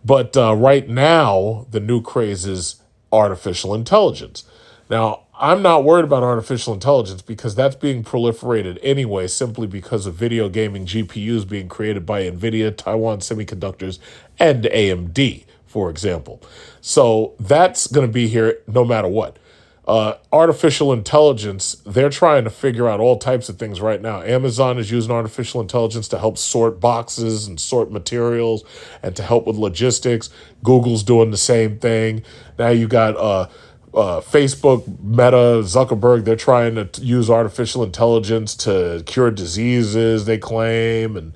Speaker 1: But right now, the new craze is artificial intelligence. Now, I'm not worried about artificial intelligence because that's being proliferated anyway, simply because of video gaming GPUs being created by NVIDIA, Taiwan Semiconductors, and AMD, for example. So that's going to be here no matter what. Artificial intelligence, they're trying to figure out all types of things right now. Amazon is using artificial intelligence to help sort boxes and sort materials and to help with logistics. Google's doing the same thing. Now you got Facebook, Meta, Zuckerberg, they're trying to use artificial intelligence to cure diseases, they claim, and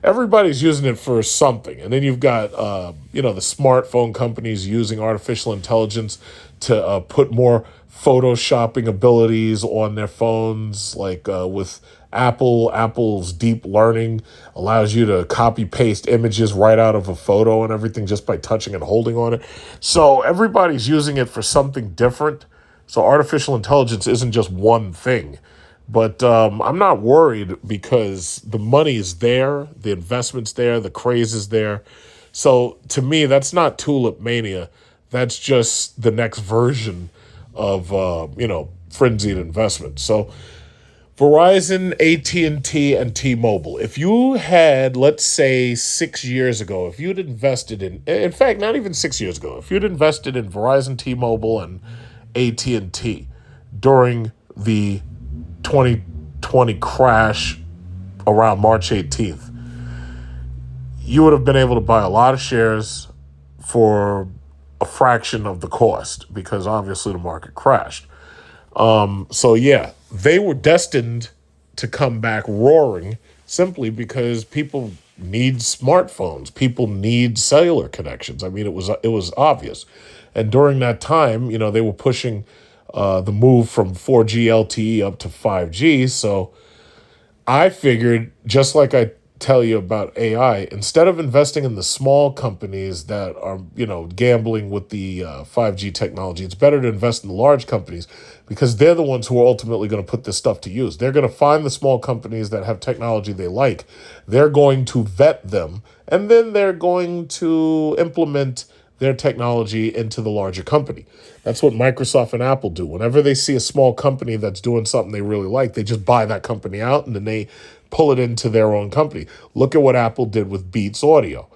Speaker 1: everybody's using it for something. And then you've got, the smartphone companies using artificial intelligence to put more photoshopping abilities on their phones, like with Apple. Apple's deep learning allows you to copy paste images right out of a photo and everything just by touching and holding on it. So everybody's using it for something different. So artificial intelligence isn't just one thing. But I'm not worried because the money is there, the investment's there, the craze is there. So to me, that's not tulip mania. That's just the next version of frenzied investment. So Verizon, AT&T, and T-Mobile. If you had, let's say, 6 years ago, if you'd invested in fact, not even 6 years ago, if you'd invested in Verizon, T-Mobile, and AT&T during the 2020 crash around March 18th, you would have been able to buy a lot of shares for a fraction of the cost because obviously the market crashed. So yeah, they were destined to come back roaring simply because people need smartphones. People need cellular connections. I mean, it was obvious. And during that time, they were pushing the move from 4G LTE up to 5G. So I figured, just like I tell you about AI, instead of investing in the small companies that are, gambling with the 5G technology, it's better to invest in the large companies because they're the ones who are ultimately going to put this stuff to use. They're going to find the small companies that have technology they like. They're going to vet them, and then they're going to implement their technology into the larger company. That's what Microsoft and Apple do. Whenever they see a small company that's doing something they really like, they just buy that company out and then they pull it into their own company. Look at what Apple did with Beats Audio.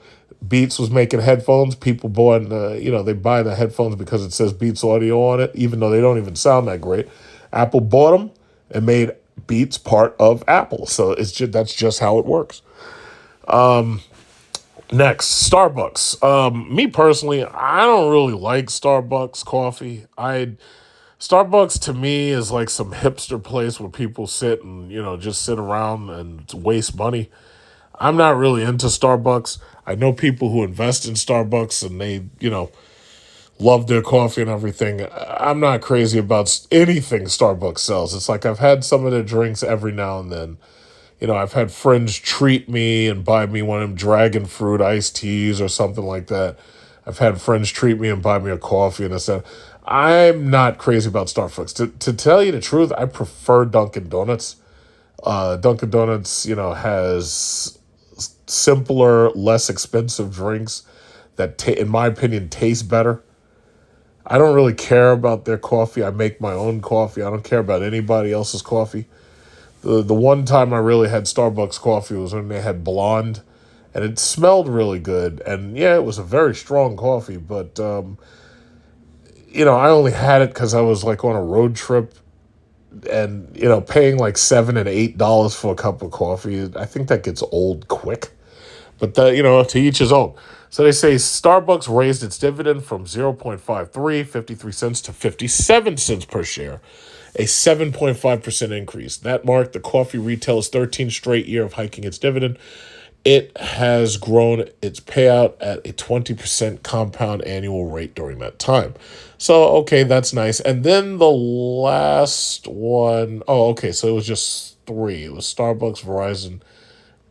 Speaker 1: Beats was making headphones. People bought, they buy the headphones because it says Beats Audio on it, even though they don't even sound that great. Apple bought them and made Beats part of Apple. So that's just how it works. Next, Starbucks. Me personally, I don't really like Starbucks coffee. Starbucks to me is like some hipster place where people sit and, just sit around and waste money. I'm not really into Starbucks. I know people who invest in Starbucks and they, love their coffee and everything. I'm not crazy about anything Starbucks sells. It's like I've had some of their drinks every now and then. I've had friends treat me and buy me one of them dragon fruit iced teas or something like that. I've had friends treat me and buy me a coffee and that. I'm not crazy about Starbucks. To tell you the truth, I prefer Dunkin' Donuts. Dunkin' Donuts, has simpler, less expensive drinks that, in my opinion, taste better. I don't really care about their coffee. I make my own coffee. I don't care about anybody else's coffee. The one time I really had Starbucks coffee was when they had blonde, and it smelled really good. And yeah, it was a very strong coffee, but I only had it because I was like on a road trip, and paying like $7 and $8 for a cup of coffee, I think that gets old quick. But to each his own. So they say Starbucks raised its dividend from 53 cents to 57 cents per share, a 7.5% increase. That marked the coffee retailer's 13th straight year of hiking its dividend. It has grown its payout at a 20% compound annual rate during that time. So, okay, that's nice. And then the last one, so it was just three. It was Starbucks, Verizon.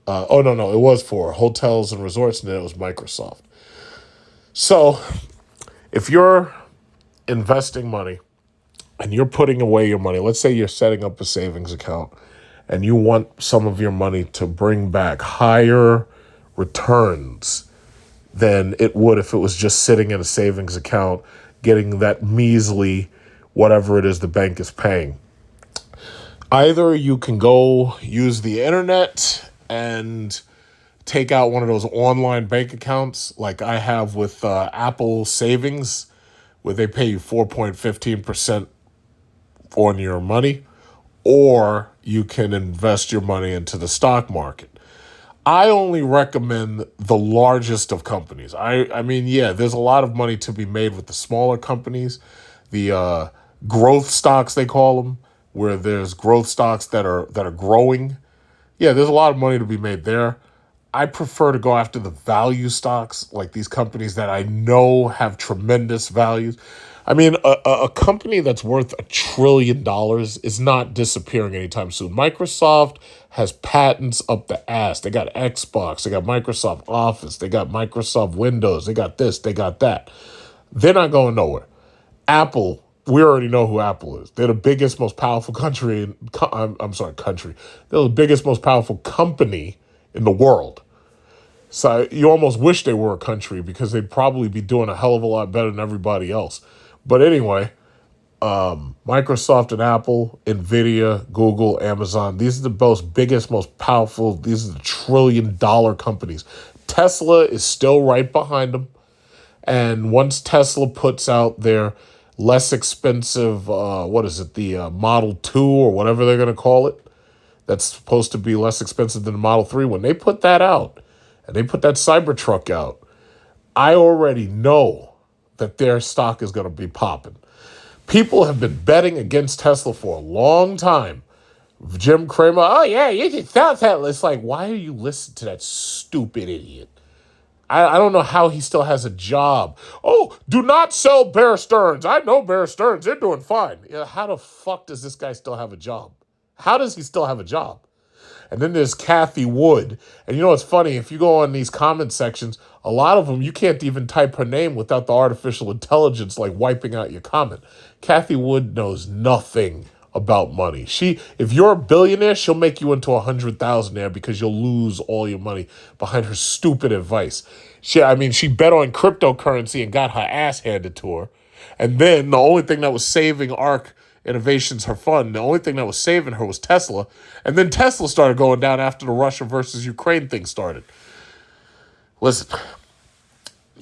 Speaker 1: No, it was four. Hotels and resorts, and then it was Microsoft. So, if you're investing money and you're putting away your money, let's say you're setting up a savings account and you want some of your money to bring back higher returns than it would if it was just sitting in a savings account, getting that measly whatever it is the bank is paying. Either you can go use the internet and take out one of those online bank accounts like I have with Apple Savings, where they pay you 4.15% on your money, or you can invest your money into the stock market. I only recommend the largest of companies. I mean, yeah, there's a lot of money to be made with the smaller companies, the growth stocks they call them, where there's growth stocks that are growing. Yeah, there's a lot of money to be made there. I prefer to go after the value stocks, like these companies that I know have tremendous values. I mean, a company that's worth $1 trillion is not disappearing anytime soon. Microsoft has patents up the ass. They got Xbox, they got Microsoft Office, they got Microsoft Windows, they got this, they got that. They're not going nowhere. Apple, we already know who Apple is. They're the biggest, most powerful country. Country. They're the biggest, most powerful company in the world. So you almost wish they were a country because they'd probably be doing a hell of a lot better than everybody else. But anyway, Microsoft and Apple, Nvidia, Google, Amazon, these are the biggest, most powerful, these are the $1 trillion companies. Tesla is still right behind them. And once Tesla puts out their less expensive, the Model 2 or whatever they're going to call it, that's supposed to be less expensive than the Model 3, when they put that out, and they put that Cybertruck out, I already know that their stock is going to be popping. People have been betting against Tesla for a long time. Jim Cramer, oh yeah, you can sell Tesla. It's like, why are you listening to that stupid idiot? I don't know how he still has a job. Oh, do not sell Bear Stearns. I know Bear Stearns. They're doing fine. Yeah, how the fuck does this guy still have a job? How does he still have a job? And then there's Kathy Wood. And you know what's funny? If you go on these comment sections, a lot of them, you can't even type her name without the artificial intelligence like wiping out your comment. Kathy Wood knows nothing about money. If you're a billionaire, she'll make you into 100,000 because you'll lose all your money behind her stupid advice. She bet on cryptocurrency and got her ass handed to her. And then the only thing that was saving ARK Innovations, her fund, the only thing that was saving her was Tesla. And then Tesla started going down after the Russia versus Ukraine thing started. Listen,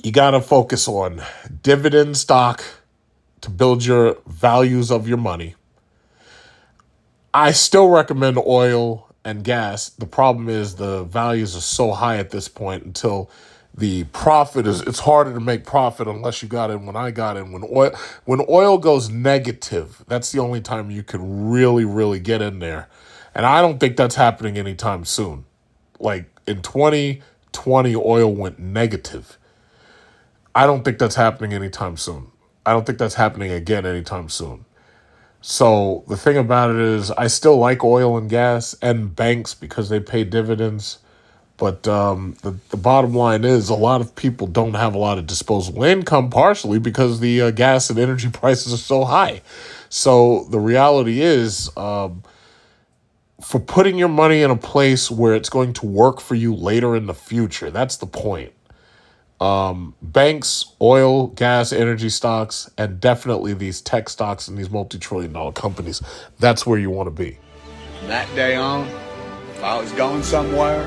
Speaker 1: you got to focus on dividend stock to build your values of your money. I still recommend oil and gas. The problem is the values are so high at this point until the profit it's harder to make profit unless you got in when I got in. When oil goes negative, that's the only time you can really, really get in there. And I don't think that's happening anytime soon. Like in 2020, oil went negative. I don't think that's happening anytime soon. I don't think that's happening again anytime soon. So the thing about it is I still like oil and gas and banks because they pay dividends. But the bottom line is a lot of people don't have a lot of disposable income, partially because the gas and energy prices are so high. So the reality is for putting your money in a place where it's going to work for you later in the future, that's the point. Banks, oil, gas, energy stocks, and definitely these tech stocks and these multi-trillion-dollar companies. That's where you want to be.
Speaker 2: From that day on, if I was going somewhere,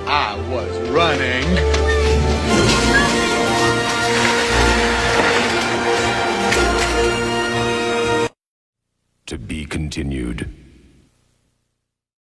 Speaker 2: I was running.
Speaker 3: To be continued.